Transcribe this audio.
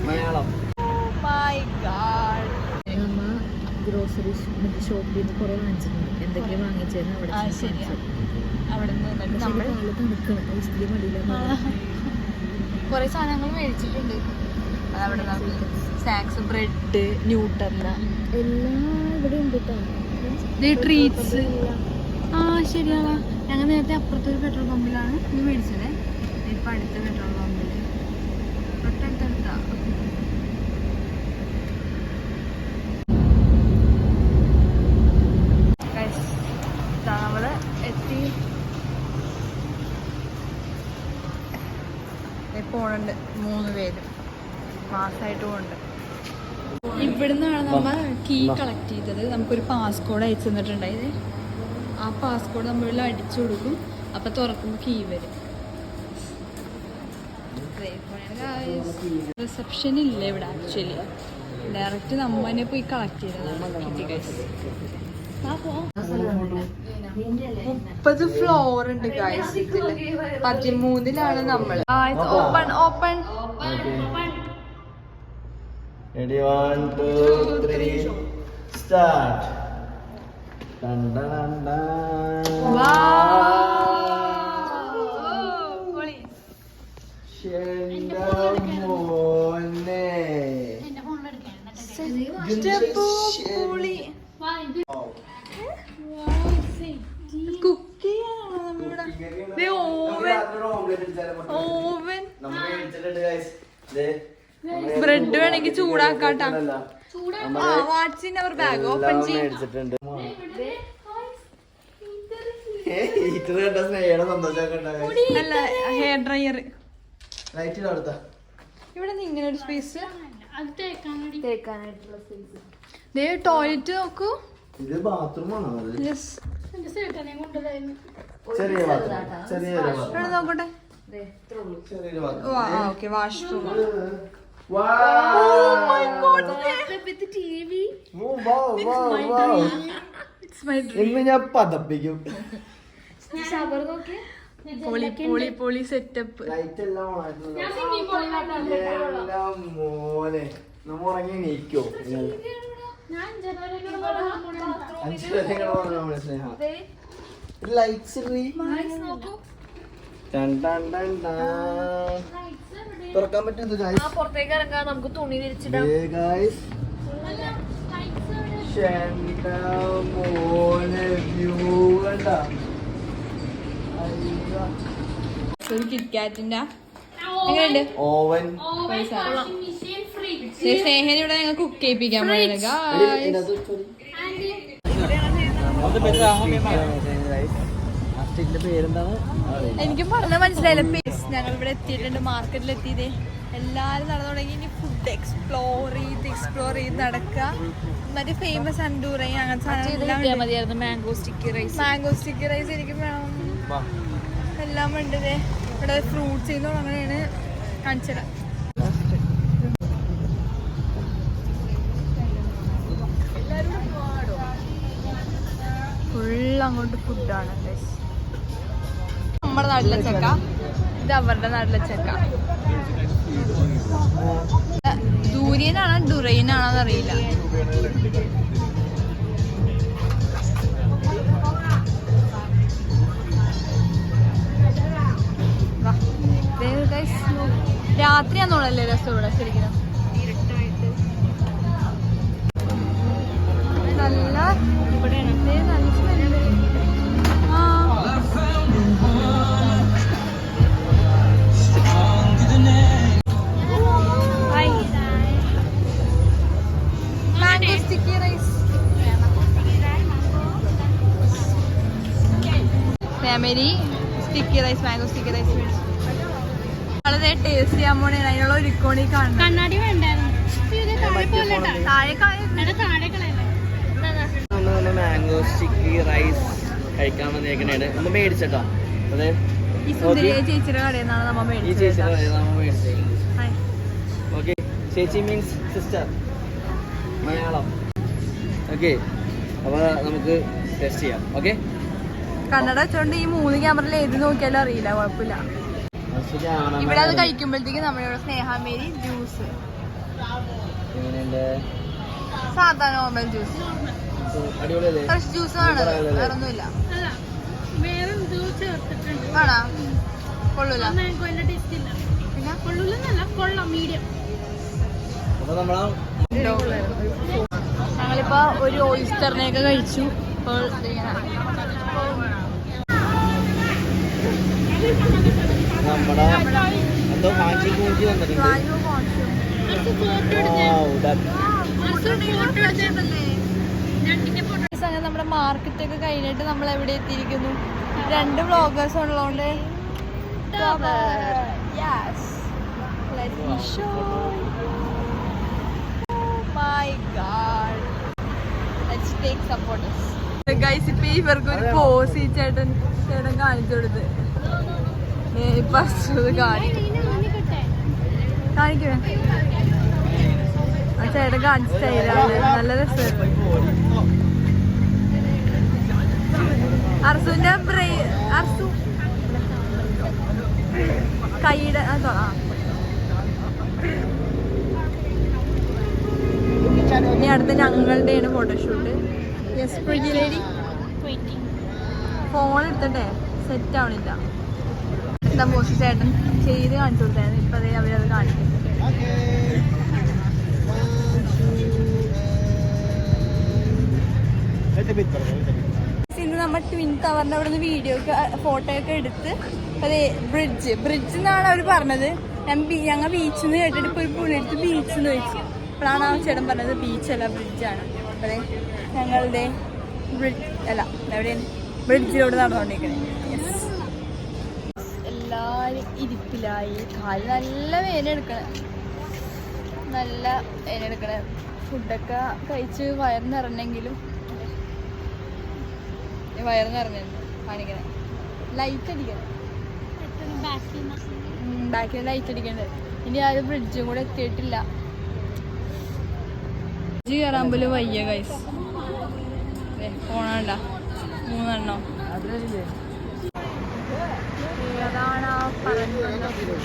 Malayalam. Grocery ഷോപ്പിൽ നിന്ന് കുറെ വാങ്ങിച്ചിട്ടുണ്ട്. എന്തൊക്കെയാ വാങ്ങിച്ചതെന്ന് അവിടെ കുറെ സാധനങ്ങൾ മേടിച്ചിട്ടുണ്ട്. അതവിടെ സ്നാക്സ്, ബ്രെഡ്, ന്യൂട്ടല്ല എല്ലാം ഇവിടെ ഉണ്ട് കേട്ടോ. ട്രീറ്റ്സ്. ആ ശരിയാവാ. ഞങ്ങൾ നേരത്തെ അപ്പുറത്തൊരു പെട്രോൾ പമ്പിലാണ് ഇത് മേടിച്ചത്. ഇപ്പം അടുത്ത പെട്രോൾ പമ്പിൽ തൊട്ടടുത്തടുത്താ. നമ്മള് എത്തി പോണുണ്ട്. 3 പേര് മാസമായിട്ട് പോണ്ട്. ഇവിടുന്നാണ് നമ്മൾ കീ കളക്ട് ചെയ്തത്. നമുക്കൊരു പാസ്കോഡ് അയച്ചു തന്നിട്ടുണ്ടായത്. ആ പാസ്കോഡ് നമ്മളിൽ അടിച്ചു കൊടുക്കും. അപ്പം തുറക്കുമ്പോൾ കീ വരും. റിസപ്ഷൻ ഇല്ല ഇവിടെ ആക്ച്വലി. ഡയറക്റ്റ് നമ്മൾ തന്നെ പോയി കളക്ട് ചെയ്തതാണ്. 30 ഫ്ലോർ ഉണ്ട് ഗൈസ്. ഇതില് 13ലാണ് നമ്മൾ. Open open. Ready, 1, 2, 3, start. Dun dun dun dun. Bread വേണമെങ്കിൽ ചൂടാക്കാട്ടാ. What's in our bag? Open ചെയ്യാം. അല്ല, ഹെയർ ഡ്രയർ. ഇവിടെ നിന്ന് ഇങ്ങനെ ഒരു സ്പേസ്. ടോയ്ലറ്റ് നോക്കൂ. ഇത് ബാത്റൂമാണോ? നോക്കട്ടെ. Okay, washroom. ഞാൻ പതപ്പിക്കും. പൊളി സെറ്റപ്പ്. മോനെ നമ്മ ഉറങ്ങി നീക്കോ? 5 സ്നേഹ ലൈറ്റ്സ് തുറക്കാൻ പറ്റും. പുറത്തേക്ക് ഇറങ്ങാൻ നമുക്ക് തുണി വിരിച്ചിടാം. ഒരു കിറ്റ്കാറ്റിന്റെ എങ്ങനെയുണ്ട്? ഓവൻ. സ്നേഹനെ ഇവിടെ ഞങ്ങൾ കുക്ക് ചെയ്യിപ്പിക്കാൻ എനിക്ക് പറഞ്ഞ മനസ്സിലായില്ല. ഞങ്ങൾ ഇവിടെ എത്തിയിട്ടുണ്ട്. മാർക്കറ്റിൽ എത്തിയതേ. എല്ലാരും നടന്നു തുടങ്ങി. ഇനി ഫുഡ് എക്സ്പ്ലോർ ചെയ്ത് നടക്കുക. മറ്റേ ഫേമസ് അണ്ടൂറൈ അങ്ങനത്തെ മാംഗോ സ്റ്റിക്കി റൈസ് എനിക്ക് വേണം. എല്ലാം ഉണ്ട്. ഇവിടെ ഫ്രൂട്ട്സ് അങ്ങനെയാണ് കാണിച്ചത്. ഫുൾ അങ്ങോട്ട് ഫുഡാണ്. നമ്മുടെ നാട്ടിലെ ചക്ക, ഇത് അവരുടെ നാട്ടിലെ ചക്ക. ദൂരിയനാണോ ഡുറൈനാണോന്ന് അറിയില്ല. രാത്രിയാന്നോളല്ലേ രസം ഇവിടെ ശരിക്കും. നല്ല നല്ല smell. Mango sticky rice. Family sticky rice, mango sticky rice മേടിച്ചു. വളരെ ടേസ്റ്റ് ചെയ്യാൻ പോണേ. അതിനുള്ള ഒരുക്കോണി കാണണം. കണ്ണാടി വേണ്ടായിരുന്നു. മാംഗോ സ്റ്റിക്കി റൈസ് കഴിക്കാൻ വന്നേക്കണേണ്. ഒന്ന് മേടിച്ചട്ടോ. അതെ, ഈ ചേച്ചിയുടെ കടയിൽ നിന്നാണ് നമ്മ മേടിച്ചത്. ഓക്കെ, ചേച്ചി മീൻസ് സിസ്റ്റർ, മലയാളം. ഓക്കെ, അപ്പൊ നമുക്ക് ടെസ്റ്റ് ചെയ്യാം. ഓക്കെ, കന്നഡ വെച്ചോണ്ട് ഈ 3 ക്യാമറയിൽ ഏത് നോക്കിയാലും അറിയില്ല. കുഴപ്പമില്ല. ഇവിടെ അത് കഴിക്കുമ്പോഴത്തേക്ക് നമ്മളിവിടെ സ്നേഹാമേരി ജ്യൂസ്, സാധാ നോർമൽ ജ്യൂസ്, ഫ്രഷ് ജ്യൂസ് ആണ്, വേറൊന്നുമില്ല. ആണോ? കൊള്ളൂല? പിന്നെ ഞങ്ങളിപ്പോ ഒരു ഓയിസ്റ്ററിനെയൊക്കെ കഴിച്ചു. ഇപ്പോൾ എന്തോ കാഞ്ചി കൂഞ്ചി വന്നിട്ടുണ്ട്. നമ്മുടെ മാർക്കറ്റൊക്കെ കഴിഞ്ഞിട്ട് നമ്മൾ എവിടെ എത്തിയിരിക്കുന്നു? 2 വ്ളോഗേഴ്സ് ഉള്ളതുകൊണ്ട് ഇപ്പൊ ഇവർക്ക് ഒരു പോസ് ഈ ചേട്ടൻ കാണിച്ചു കൊടുത്ത് കാണിക്കണേ. ആ ചേട്ടൻ കാണിച്ച സ്റ്റൈലാണ്, നല്ല രസമാണ്. അർസുവിന്റെ അർസു കൈയുടെ ഇനി അടുത്ത ഞങ്ങളുടെയാണ് photoshoot. Yes Priji lady. Phone എടുത്തിട്ടെ സെറ്റ് ആവണില്ല. എന്താ മോശം ചേട്ടൻ ചെയ്ത് കാണിച്ചു കൊടുത്തായിരുന്നു. ഇപ്പൊ അതേ അവരത് കാണിക്കും. ഇന്ന് നമ്മൾ ട്വിൻ ടവറിന്റെ അവിടെ നിന്ന് വീഡിയോ ഒക്കെ ഫോട്ടോ ഒക്കെ എടുത്ത് അതെ ബ്രിഡ്ജ് എന്നാണ് അവർ പറഞ്ഞത്. ഞങ്ങൾ ബീച്ചിൽ നിന്ന് കേട്ടിട്ട് ഇപ്പോൾ ഒരു പുള്ളിയെടുത്ത് ബീച്ചിൽ നിന്ന് ചോദിച്ചു. അപ്പോഴാണ് ആ ചേട്ടൻ പറഞ്ഞത് ബീച്ചല്ല ബ്രിഡ്ജാണ്. അതെ ഞങ്ങളുടെ ബ്രിഡ്ജിലൂടെ നടന്നുകൊണ്ടിരിക്കണേ. എല്ലാവരും ഇരിപ്പിലായി. കാല് നല്ല വേനെടുക്കണേ, നല്ല വേനെടുക്കണേ. ഫുഡൊക്കെ കഴിച്ച് വയറിനിറങ്ങെങ്കിലും വയറിനിറങ്ങുന്നു കാണിക്കണേ. ലൈറ്റ് അടിക്കണം, ബാക്കിൽ ലൈറ്റ് അടിക്കണ്ടേ. ഇനി ആ ബ്രിഡ്ജും കൂടെ എത്തിയിട്ടില്ല. ബ്രിഡ്ജ് കയറാൻ പോലും വയ്യ ഗൈസ്. പോണണ്ട 3 എണ്ണം. അതാണ് പറഞ്ഞത്.